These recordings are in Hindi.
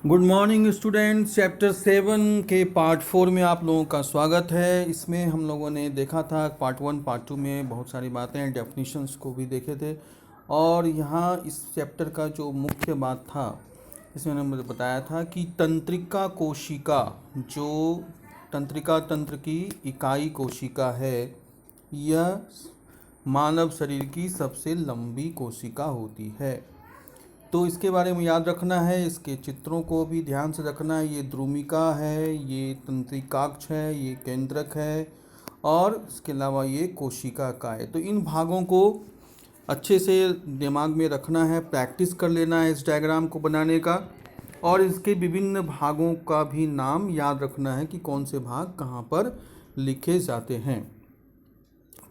Good morning students. चैप्टर 7 के पार्ट 4 में आप लोगों का स्वागत है। इसमें हम लोगों ने देखा था पार्ट 1 पार्ट 2 में बहुत सारी बातें डेफिनेशंस को भी देखे थे। और यहाँ इस चैप्टर का जो मुख्य बात था इसमें मैंने मुझे बताया था कि तंत्रिका कोशिका, जो तंत्रिका तंत्र की इकाई कोशिका है, यह मानव शरीर की सबसे लंबी कोशिका होती है। तो इसके बारे में याद रखना है, इसके चित्रों को भी ध्यान से रखना है। ये द्रुमिका है, ये तंत्रिकाक्ष है, ये केंद्रक है और इसके अलावा ये कोशिका का है। तो इन भागों को अच्छे से दिमाग में रखना है, प्रैक्टिस कर लेना है इस डायग्राम को बनाने का। और इसके विभिन्न भागों का भी नाम याद रखना है कि कौन से भाग कहाँ पर लिखे जाते हैं।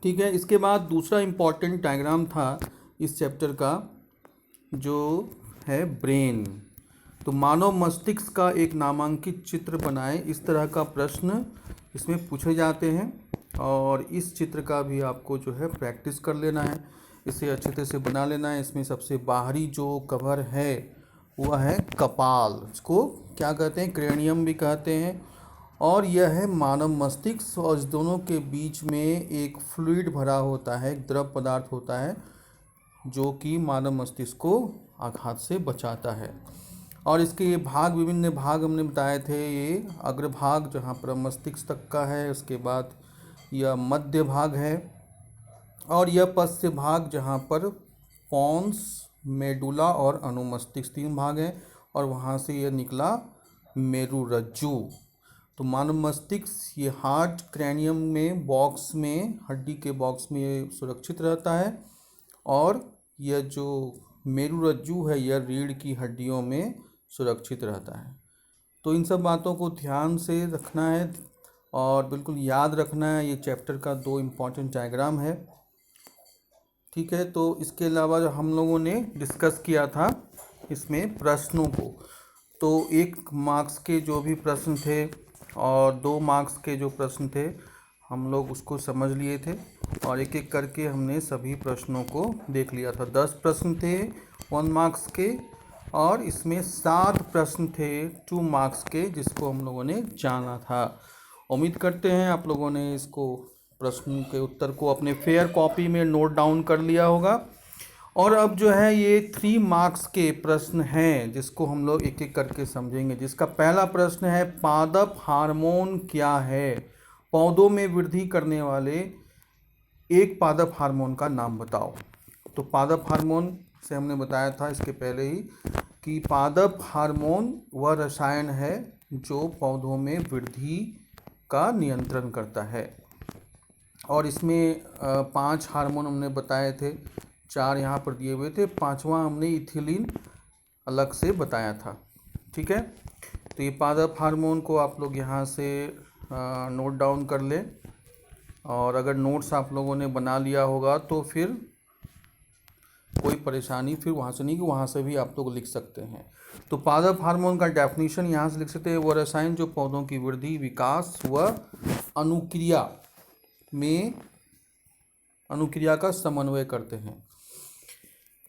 ठीक है। इसके बाद दूसरा इम्पॉर्टेंट डायग्राम था इस चैप्टर का, जो है ब्रेन। तो मानव मस्तिष्क का एक नामांकित चित्र बनाएं, इस तरह का प्रश्न इसमें पूछे जाते हैं। और इस चित्र का भी आपको जो है प्रैक्टिस कर लेना है, इसे अच्छे तरह से बना लेना है। इसमें सबसे बाहरी जो कवर है वह है कपाल, इसको क्या कहते हैं, क्रेनियम भी कहते हैं। और यह है मानव मस्तिष्क, और इस दोनों के बीच में एक फ्लूइड भरा होता है, एक द्रव पदार्थ होता है जो कि मानव मस्तिष्क को आघात से बचाता है। और इसके ये भाग, विभिन्न भाग हमने बताए थे। ये अग्रभाग जहाँ पर मस्तिष्क तक का है, उसके बाद यह मध्य भाग है, और यह पश्च भाग जहाँ पर पॉन्स, मेडुला और अनुमस्तिष्क तीन भाग हैं, और वहाँ से यह निकला मेरुरज्जु। तो मानव मस्तिष्क ये हार्ट क्रैनियम में बॉक्स में, हड्डी के बॉक्स में ये सुरक्षित रहता है। और यह जो मेरुरज्जु है यह रीढ़ की हड्डियों में सुरक्षित रहता है। तो इन सब बातों को ध्यान से रखना है और बिल्कुल याद रखना है। ये चैप्टर का 2 इम्पॉर्टेंट डायग्राम है। ठीक है। तो इसके अलावा जो हम लोगों ने डिस्कस किया था इसमें प्रश्नों को, तो 1 मार्क्स के जो भी प्रश्न थे और 2 मार्क्स के जो प्रश्न थे हम लोग उसको समझ लिए थे, और एक एक करके हमने सभी प्रश्नों को देख लिया था। 10 प्रश्न थे 1 मार्क्स के, और इसमें 7 प्रश्न थे 2 मार्क्स के, जिसको हम लोगों ने जाना था। उम्मीद करते हैं आप लोगों ने इसको, प्रश्न के उत्तर को अपने फेयर कॉपी में नोट डाउन कर लिया होगा। और अब जो है ये 3 मार्क्स के प्रश्न हैं, जिसको हम लोग एक एक करके समझेंगे। जिसका पहला प्रश्न है, पादप हार्मोन क्या है? पौधों में वृद्धि करने वाले एक पादप हार्मोन का नाम बताओ। तो पादप हार्मोन से हमने बताया था इसके पहले ही कि पादप हार्मोन वह रसायन है जो पौधों में वृद्धि का नियंत्रण करता है। और इसमें 5 हार्मोन हमने बताए थे, 4 यहाँ पर दिए हुए थे, 5वां हमने इथिलीन अलग से बताया था। ठीक है। तो ये पादप हार्मोन को आप लोग यहाँ से नोट डाउन कर लें, और अगर नोट्स आप लोगों ने बना लिया होगा तो फिर कोई परेशानी फिर वहाँ से नहीं, कि वहाँ से भी आप लोग लिख सकते हैं। तो पादप हार्मोन का डेफिनेशन यहाँ से लिख सकते हैं, वो रसायन जो पौधों की वृद्धि, विकास व अनुक्रिया में अनुक्रिया का समन्वय करते हैं।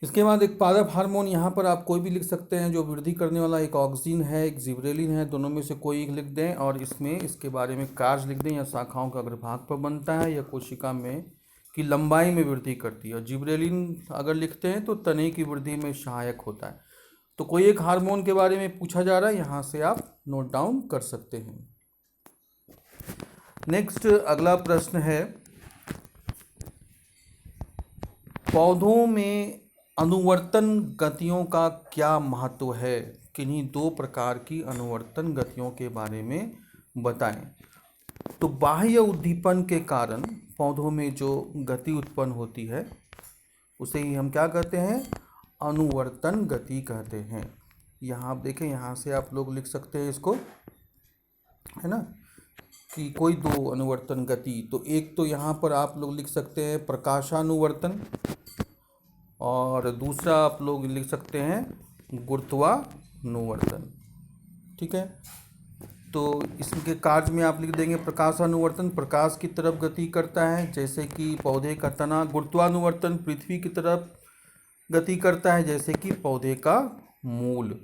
इसके बाद एक पादप हार्मोन यहाँ पर आप कोई भी लिख सकते हैं जो वृद्धि करने वाला, एक ऑक्सिन है, एक जिब्रेलिन है, दोनों में से कोई एक लिख दें, और इसमें इसके बारे में कार्य लिख दें। या शाखाओं का अग्रभाग पर बनता है, या कोशिका में की लंबाई में वृद्धि करती है। और जिब्रेलिन अगर लिखते हैं तो तने की वृद्धि में सहायक होता है। तो कोई एक हार्मोन के बारे में पूछा जा रहा है, यहाँ से आप नोट डाउन कर सकते हैं। नेक्स्ट अगला प्रश्न है, पौधों में अनुवर्तन गतियों का क्या महत्व है? किन्हीं 2 प्रकार की अनुवर्तन गतियों के बारे में बताएं। तो बाह्य उद्दीपन के कारण पौधों में जो गति उत्पन्न होती है उसे ही हम क्या कहते हैं? अनुवर्तन गति कहते हैं। यहाँ आप देखें, यहाँ से आप लोग लिख सकते हैं इसको, है ना, कि कोई 2 अनुवर्तन गति। तो एक तो यहाँ पर आप लोग लिख सकते हैं प्रकाशानुवर्तन, और दूसरा आप लोग लिख सकते हैं गुरुत्वानुवर्तन। ठीक है। तो इसके कार्य में आप लिख देंगे प्रकाशानुवर्तन प्रकाश की तरफ गति करता है, जैसे कि पौधे का तना। गुरुत्वानुवर्तन पृथ्वी की तरफ गति करता है, जैसे कि पौधे का मूल।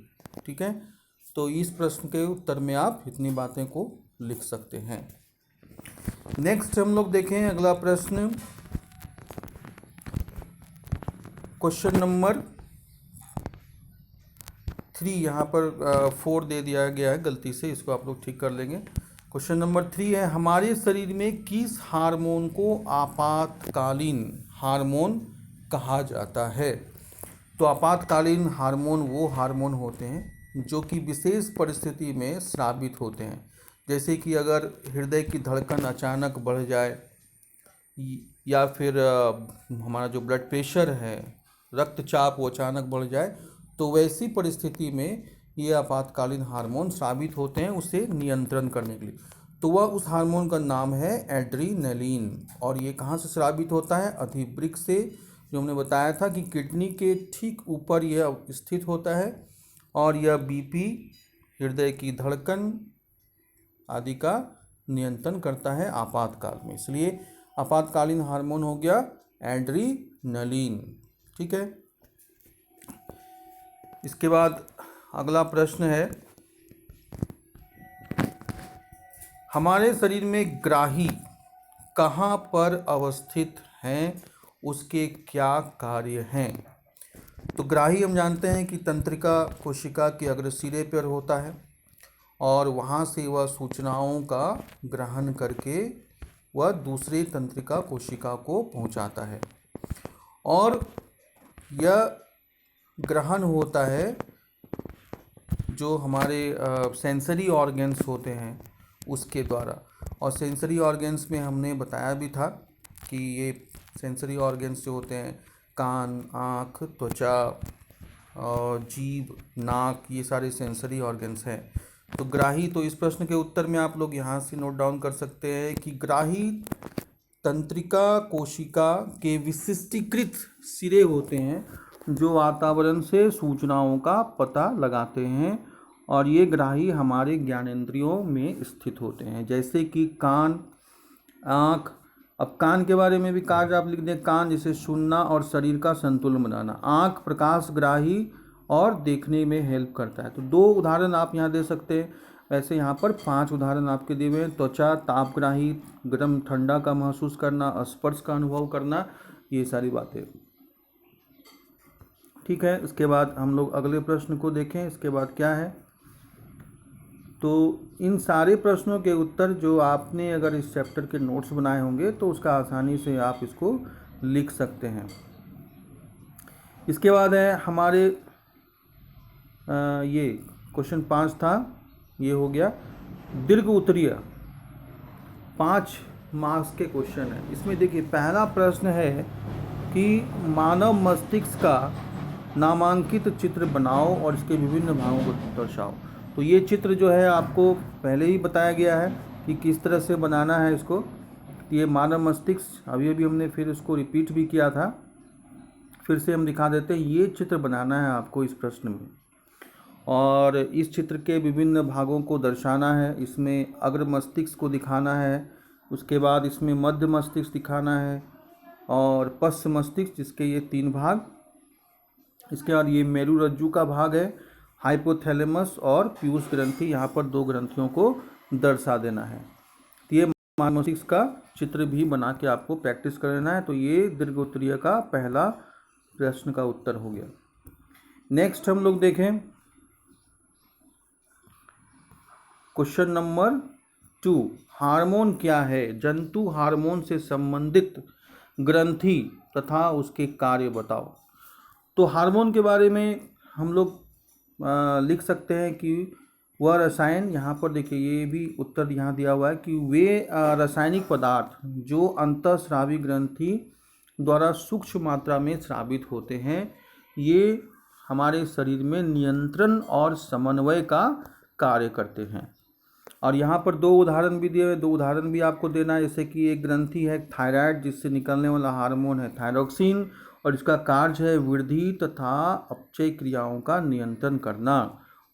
ठीक है। तो इस प्रश्न के उत्तर में आप इतनी बातें को लिख सकते हैं। नेक्स्ट हम लोग देखें अगला प्रश्न, क्वेश्चन नंबर 3। यहाँ पर 4 दे दिया गया है गलती से, इसको आप लोग ठीक कर लेंगे। क्वेश्चन नंबर 3 है, हमारे शरीर में किस हार्मोन को आपातकालीन हार्मोन कहा जाता है? तो आपातकालीन हार्मोन वो हार्मोन होते हैं जो कि विशेष परिस्थिति में स्रावित होते हैं। जैसे कि अगर हृदय की धड़कन अचानक बढ़ जाए या फिर हमारा जो ब्लड प्रेशर है, रक्तचाप वो अचानक बढ़ जाए, तो वैसी परिस्थिति में ये आपातकालीन हार्मोन स्रावित होते हैं उसे नियंत्रण करने के लिए। तो वह उस हार्मोन का नाम है एड्रीनलिन। और ये कहाँ से स्रावित होता है? अधिवृक्क से, जो हमने बताया था कि किडनी के ठीक ऊपर यह स्थित होता है और यह बीपी, हृदय की धड़कन आदि का नियंत्रण करता है आपातकाल में। इसलिए आपातकालीन हार्मोन हो गया एड्रीनलिन। ठीक है। इसके बाद अगला प्रश्न है, हमारे शरीर में ग्राही कहाँ पर अवस्थित हैं, उसके क्या कार्य हैं? तो ग्राही हम जानते हैं कि तंत्रिका कोशिका के अग्रसिरे पर होता है और वहाँ से वह सूचनाओं का ग्रहण करके वह दूसरे तंत्रिका कोशिका को पहुँचाता है और यह ग्रहण होता है जो हमारे सेंसरी ऑर्गन्स होते हैं उसके द्वारा। और सेंसरी ऑर्गन्स में हमने बताया भी था कि ये सेंसरी ऑर्गन्स जो होते हैं कान, आँख, त्वचा और जीभ, नाक, ये सारे सेंसरी ऑर्गन्स हैं। तो ग्राही, तो इस प्रश्न के उत्तर में आप लोग यहाँ से नोट डाउन कर सकते हैं कि ग्राही तंत्रिका कोशिका के विशिष्टीकृत सिरे होते हैं जो वातावरण से सूचनाओं का पता लगाते हैं और ये ग्राही हमारे ज्ञानेंद्रियों में स्थित होते हैं। जैसे कि कान, आँख। अब कान के बारे में भी कार्य आप लिख दें, कान जैसे सुनना और शरीर का संतुलन बनाना। आँख प्रकाशग्राही और देखने में हेल्प करता है। तो 2 उदाहरण आप यहाँ दे सकते हैं। वैसे यहाँ पर 5 उदाहरण आपके दिए हुए हैं। त्वचा तापग्राही, गर्म ठंडा का महसूस करना, स्पर्श का अनुभव करना, ये सारी बातें। ठीक है। इसके बाद हम लोग अगले प्रश्न को देखें। इसके बाद क्या है, तो इन सारे प्रश्नों के उत्तर जो आपने अगर इस चैप्टर के नोट्स बनाए होंगे तो उसका आसानी से आप इसको लिख सकते हैं। इसके बाद है हमारे ये क्वेश्चन 5 था, ये हो गया दीर्घ उत्तरीय 5 मार्क्स के क्वेश्चन है। इसमें देखिए पहला प्रश्न है कि मानव मस्तिष्क का नामांकित चित्र बनाओ और इसके विभिन्न भागों को दर्शाओ। तो ये चित्र जो है आपको पहले ही बताया गया है कि किस तरह से बनाना है इसको। ये मानव मस्तिष्क अभी हमने फिर इसको रिपीट भी किया था, फिर से हम दिखा देते हैं। ये चित्र बनाना है आपको इस प्रश्न में और इस चित्र के विभिन्न भागों को दर्शाना है। इसमें अग्र मस्तिष्क को दिखाना है, उसके बाद इसमें मध्य मस्तिष्क दिखाना है और पश्च मस्तिष्क, जिसके ये 3 भाग। इसके बाद ये मेरुरज्जु का भाग है, हाइपोथैलेमस और पीयूष ग्रंथि, यहाँ पर 2 ग्रंथियों को दर्शा देना है। तो ये मानव मस्तिष्क का चित्र भी बना के आपको प्रैक्टिस करना है। तो ये दीर्घ उत्तरीय का पहला प्रश्न का उत्तर हो गया। नेक्स्ट हम लोग देखें क्वेश्चन नंबर 2, हार्मोन क्या है? जंतु हार्मोन से संबंधित ग्रंथि तथा उसके कार्य बताओ। तो हार्मोन के बारे में हम लोग लिख सकते हैं कि वह रसायन, यहाँ पर देखिए ये भी उत्तर यहाँ दिया हुआ है कि वे रासायनिक पदार्थ जो अंतःस्रावी ग्रंथि द्वारा सूक्ष्म मात्रा में स्रावित होते हैं, ये हमारे शरीर में नियंत्रण और समन्वय का कार्य करते हैं। और यहाँ पर 2 उदाहरण भी दिए हुए, 2 उदाहरण भी आपको देना है। जैसे कि एक ग्रंथि है थायराइड, जिससे निकलने वाला हार्मोन है थायरोक्सिन और इसका कार्य है वृद्धि तथा अपचय क्रियाओं का नियंत्रण करना।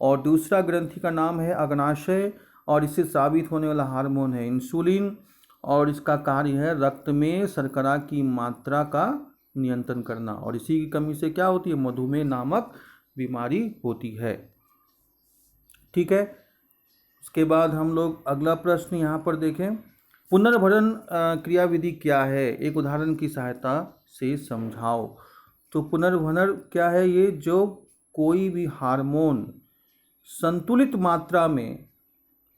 और दूसरा ग्रंथि का नाम है अग्नाशय और इससे स्रावित होने वाला हार्मोन है इंसुलिन और इसका कार्य है रक्त में शर्करा की मात्रा का नियंत्रण करना। और इसी की कमी से क्या होती है? मधुमेह नामक बीमारी होती है। ठीक है। उसके बाद हम लोग अगला प्रश्न यहाँ पर देखें, पुनर्भरण क्रियाविधि क्या है, एक उदाहरण की सहायता से समझाओ। तो पुनर्भरण क्या है, ये जो कोई भी हार्मोन संतुलित मात्रा में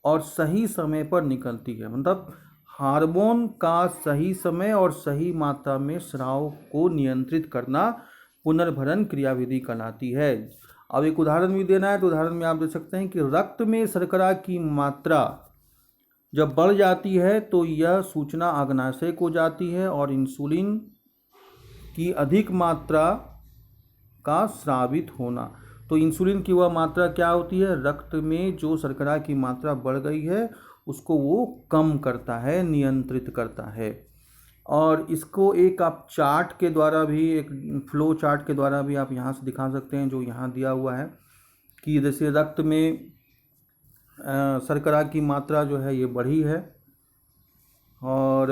और सही समय पर निकलती है, मतलब हार्मोन का सही समय और सही मात्रा में स्राव को नियंत्रित करना पुनर्भरण क्रियाविधि कहलाती है। अब एक उदाहरण भी देना है, तो उदाहरण में आप देख सकते हैं कि रक्त में शर्करा की मात्रा जब बढ़ जाती है तो यह सूचना अग्नाशय को जाती है और इंसुलिन की अधिक मात्रा का स्रावित होना। तो इंसुलिन की वह मात्रा क्या होती है, रक्त में जो शर्करा की मात्रा बढ़ गई है उसको वो कम करता है, नियंत्रित करता है। और इसको एक आप चार्ट के द्वारा भी, एक फ्लो चार्ट के द्वारा भी आप यहाँ से दिखा सकते हैं, जो यहाँ दिया हुआ है कि जैसे रक्त में शर्करा की मात्रा जो है ये बढ़ी है और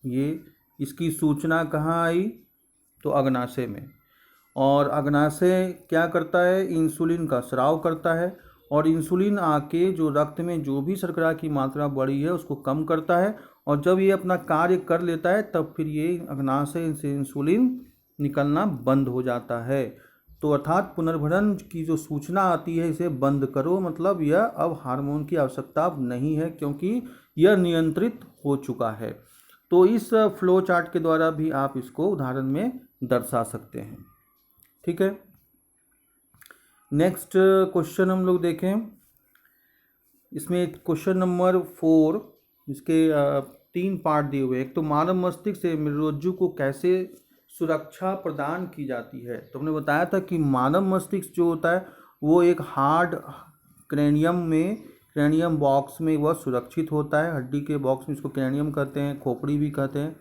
ये इसकी सूचना कहाँ आई, तो अग्नाशय में। और अग्नाशय क्या करता है, इंसुलिन का स्राव करता है और इंसुलिन आके जो रक्त में जो भी शर्करा की मात्रा बढ़ी है उसको कम करता है। और जब ये अपना कार्य कर लेता है तब फिर ये अग्नाशय से इंसुलिन निकलना बंद हो जाता है। तो अर्थात पुनर्भरण की जो सूचना आती है इसे बंद करो, मतलब यह अब हार्मोन की आवश्यकता नहीं है क्योंकि यह नियंत्रित हो चुका है। तो इस फ्लो चार्ट के द्वारा भी आप इसको उदाहरण में दर्शा सकते हैं। ठीक है। नेक्स्ट क्वेश्चन हम लोग देखें, इसमें क्वेश्चन नंबर 4, इसके 3 पार्ट दिए हुए हैं। एक तो मानव मस्तिष्क से मेरुरज्जु को कैसे सुरक्षा प्रदान की जाती है। तो हमने बताया था कि मानव मस्तिष्क जो होता है वो एक हार्ड क्रेनियम बॉक्स में वह सुरक्षित होता है, हड्डी के बॉक्स में, इसको क्रेनियम कहते हैं, खोपड़ी भी कहते हैं।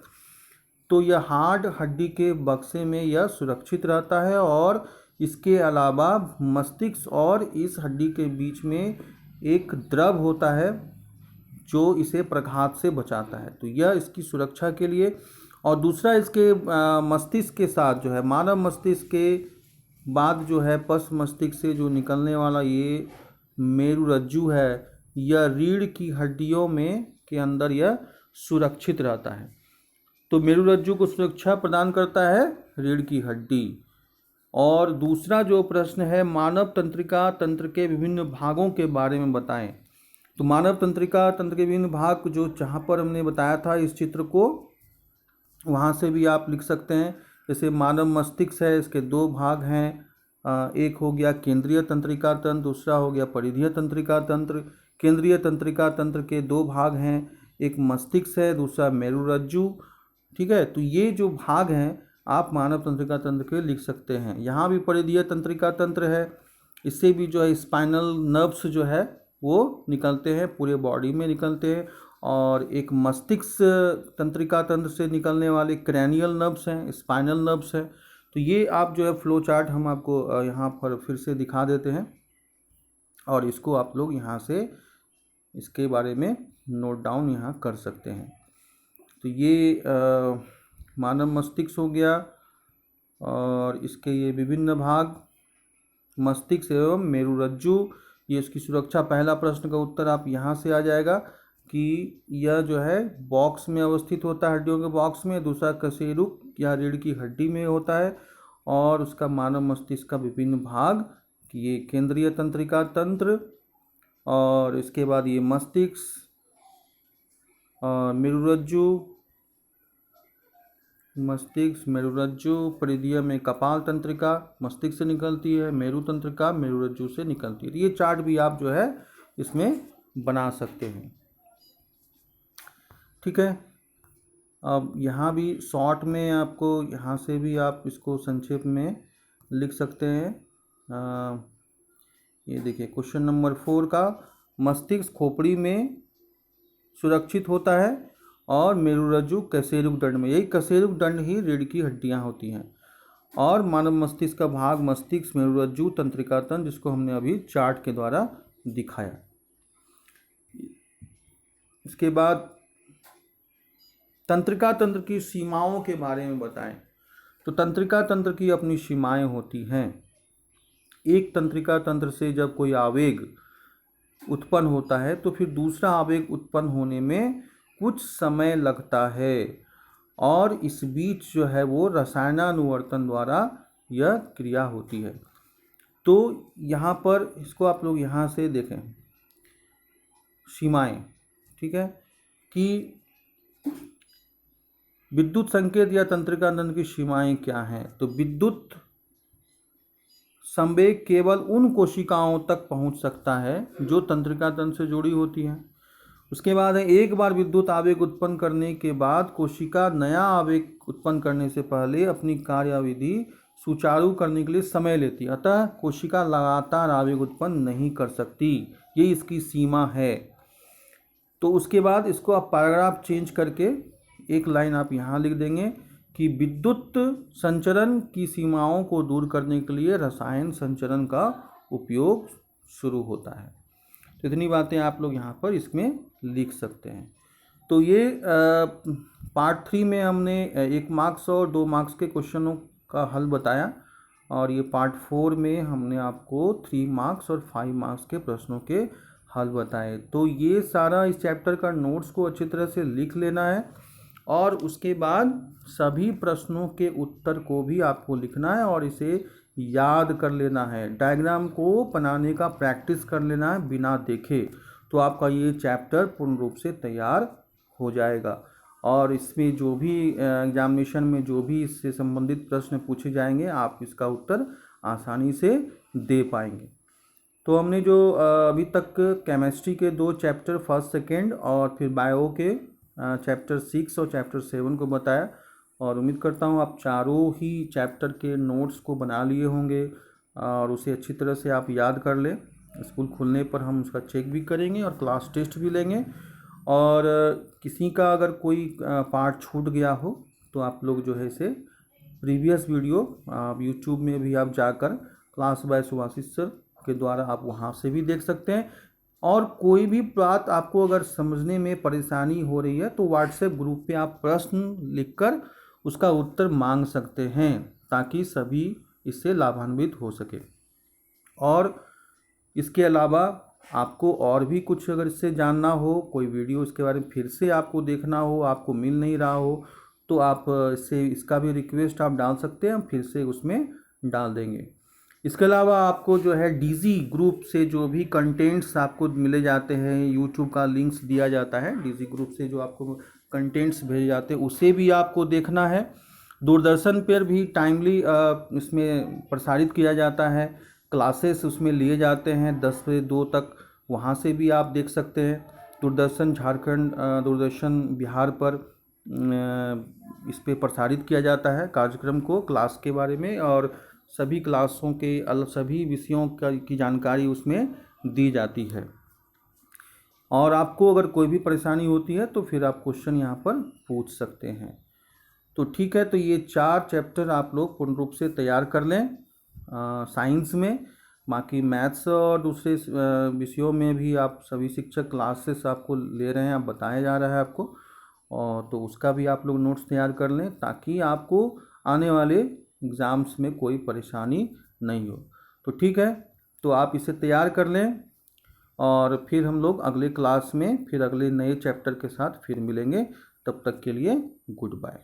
तो यह हार्ड हड्डी के बक्से में यह सुरक्षित रहता है और इसके अलावा मस्तिष्क और इस हड्डी के बीच में एक द्रव होता है जो इसे प्रघात से बचाता है। तो यह इसकी सुरक्षा के लिए। और दूसरा, इसके मस्तिष्क के साथ जो है, मानव मस्तिष्क के बाद जो है पशु मस्तिष्क से जो निकलने वाला ये मेरुरज्जु है, यह रीढ़ की हड्डियों में के अंदर यह सुरक्षित रहता है। तो मेरुरज्जु को सुरक्षा प्रदान करता है रीढ़ की हड्डी। और दूसरा जो प्रश्न है, मानव तंत्रिका तंत्र के विभिन्न भागों के बारे में बताएं। तो मानव तंत्रिका तंत्र के विभिन्न भाग जो जहाँ पर हमने बताया था इस चित्र को, वहाँ से भी आप लिख सकते हैं। जैसे मानव मस्तिष्क है, इसके 2 भाग हैं, एक हो गया केंद्रीय तंत्रिका तंत्र, दूसरा हो गया परिधीय तंत्रिका तंत्र। केंद्रीय तंत्रिका तंत्र के 2 भाग हैं, एक मस्तिष्क है, दूसरा मेरुरज्जु। ठीक है। तो ये जो भाग हैं आप मानव तंत्रिका तंत्र के लिख सकते हैं। यहाँ भी परिधीय तंत्रिका तंत्र है, इससे भी जो है स्पाइनल नर्व्स जो है वो निकलते हैं, पूरे बॉडी में निकलते हैं। और एक मस्तिष्क तंत्रिका तंत्र से निकलने वाले क्रैनियल नर्व्स हैं, स्पाइनल नर्व्स हैं। तो ये आप जो है फ्लो चार्ट हम आपको यहाँ पर फिर से दिखा देते हैं और इसको आप लोग यहाँ से इसके बारे में नोट डाउन यहाँ कर सकते हैं। तो ये मानव मस्तिष्क हो गया और इसके ये विभिन्न भाग, मस्तिष्क एवं मेरुरज्जु, ये इसकी सुरक्षा। पहला प्रश्न का उत्तर आप यहाँ से आ जाएगा कि यह जो है बॉक्स में अवस्थित होता है, हड्डियों के बॉक्स में। दूसरा कशेरुक या रीढ़ की हड्डी में होता है। और उसका मानव मस्तिष्क का विभिन्न भाग कि ये केंद्रीय तंत्रिका तंत्र, और इसके बाद ये मस्तिष्क, मेरुरज्जु, परिधीय में कपाल तंत्रिका मस्तिष्क से निकलती है, मेरु तंत्रिका मेरुरज्जु से निकलती है। तो ये चार्ट भी आप जो है इसमें बना सकते हैं। ठीक है। अब यहाँ भी शॉर्ट में आपको यहाँ से भी आप इसको संक्षेप में लिख सकते हैं। ये देखिए क्वेश्चन नंबर 4 का, मस्तिष्क खोपड़ी में सुरक्षित होता है और मेरुरज्जु कशेरुक दंड में। यही कशेरुक दंड ही रीढ़ की हड्डियाँ होती हैं। और मानव मस्तिष्क का भाग मस्तिष्क, मेरुरज्जु, तंत्रिका तंत्र, जिसको हमने अभी चार्ट के द्वारा दिखाया। इसके बाद तंत्रिका तंत्र की सीमाओं के बारे में बताएं। तो तंत्रिका तंत्र की अपनी सीमाएं होती हैं। एक तंत्रिका तंत्र से जब कोई आवेग उत्पन्न होता है तो फिर दूसरा आवेग उत्पन्न होने में कुछ समय लगता है, और इस बीच जो है वो रसायनानुवर्तन द्वारा यह क्रिया होती है। तो यहाँ पर इसको आप लोग यहाँ से देखें, सीमाएं, ठीक है, कि विद्युत संकेत या तंत्रिका तंत्र की सीमाएं क्या हैं। तो विद्युत संवेग केवल उन कोशिकाओं तक पहुंच सकता है जो तंत्रिका तंत्र से जुड़ी होती हैं। उसके बाद है, एक बार विद्युत आवेग उत्पन्न करने के बाद कोशिका नया आवेग उत्पन्न करने से पहले अपनी कार्यविधि सुचारू करने के लिए समय लेती है, अतः कोशिका लगातार आवेग उत्पन्न नहीं कर सकती, ये इसकी सीमा है। तो उसके बाद इसको आप पैराग्राफ चेंज करके एक लाइन आप यहाँ लिख देंगे कि विद्युत संचरण की सीमाओं को दूर करने के लिए रसायन संचरण का उपयोग शुरू होता है। तो इतनी बातें आप लोग यहाँ पर इसमें लिख सकते हैं। तो ये पार्ट 3 में हमने 1 मार्क्स और 2 मार्क्स के क्वेश्चनों का हल बताया, और ये पार्ट 4 में हमने आपको 3 मार्क्स और 5 मार्क्स के प्रश्नों के हल बताए। तो ये सारा इस चैप्टर का नोट्स को अच्छी तरह से लिख लेना है, और उसके बाद सभी प्रश्नों के उत्तर को भी आपको लिखना है और इसे याद कर लेना है। डायग्राम को बनाने का प्रैक्टिस कर लेना है बिना देखे, तो आपका ये चैप्टर पूर्ण रूप से तैयार हो जाएगा। और इसमें जो भी एग्जामिनेशन में जो भी इससे संबंधित प्रश्न पूछे जाएंगे, आप इसका उत्तर आसानी से दे पाएंगे। तो हमने जो अभी तक केमिस्ट्री के 2 चैप्टर फर्स्ट सेकेंड और फिर बायो के चैप्टर 6 और चैप्टर 7 को बताया, और उम्मीद करता हूँ आप चारों ही चैप्टर के नोट्स को बना लिए होंगे और उसे अच्छी तरह से आप याद कर लें। स्कूल खुलने पर हम उसका चेक भी करेंगे और क्लास टेस्ट भी लेंगे। और किसी का अगर कोई पार्ट छूट गया हो तो आप लोग जो है इसे प्रीवियस वीडियो आप यूट्यूब में भी आप जाकर क्लास बाय सुभाषित सर के द्वारा आप वहाँ से भी देख सकते हैं। और कोई भी बात आपको अगर समझने में परेशानी हो रही है तो व्हाट्सएप ग्रुप पे आप प्रश्न लिखकर उसका उत्तर मांग सकते हैं, ताकि सभी इससे लाभान्वित हो सके। और इसके अलावा आपको और भी कुछ अगर इससे जानना हो, कोई वीडियो इसके बारे में फिर से आपको देखना हो, आपको मिल नहीं रहा हो, तो आप इससे इसका भी रिक्वेस्ट आप डाल सकते हैं, हम फिर से उसमें डाल देंगे। इसके अलावा आपको जो है डीजी ग्रुप से जो भी कंटेंट्स आपको मिले जाते हैं, यूट्यूब का लिंक्स दिया जाता है, डीजी ग्रुप से जो आपको कंटेंट्स भेजे जाते हैं उसे भी आपको देखना है। दूरदर्शन पर भी टाइमली इसमें प्रसारित किया जाता है, क्लासेस उसमें लिए जाते हैं 10 से 2 तक, वहाँ से भी आप देख सकते हैं। दूरदर्शन झारखंड, दूरदर्शन बिहार पर इस पे प्रसारित किया जाता है कार्यक्रम को, क्लास के बारे में, और सभी क्लासों के सभी विषयों की जानकारी उसमें दी जाती है। और आपको अगर कोई भी परेशानी होती है तो फिर आप क्वेश्चन यहाँ पर पूछ सकते हैं। तो ठीक है, तो ये 4 चैप्टर आप लोग पूर्ण रूप से तैयार कर लें साइंस में। बाकी मैथ्स और दूसरे विषयों में भी आप सभी शिक्षक क्लासेस आपको ले रहे हैं, आप बताया जा रहा है आपको, और तो उसका भी आप लोग नोट्स तैयार कर लें, ताकि आपको आने वाले एग्ज़ाम्स में कोई परेशानी नहीं हो। तो ठीक है, तो आप इसे तैयार कर लें, और फिर हम लोग अगले क्लास में फिर अगले नए चैप्टर के साथ फिर मिलेंगे। तब तक के लिए गुड बाय।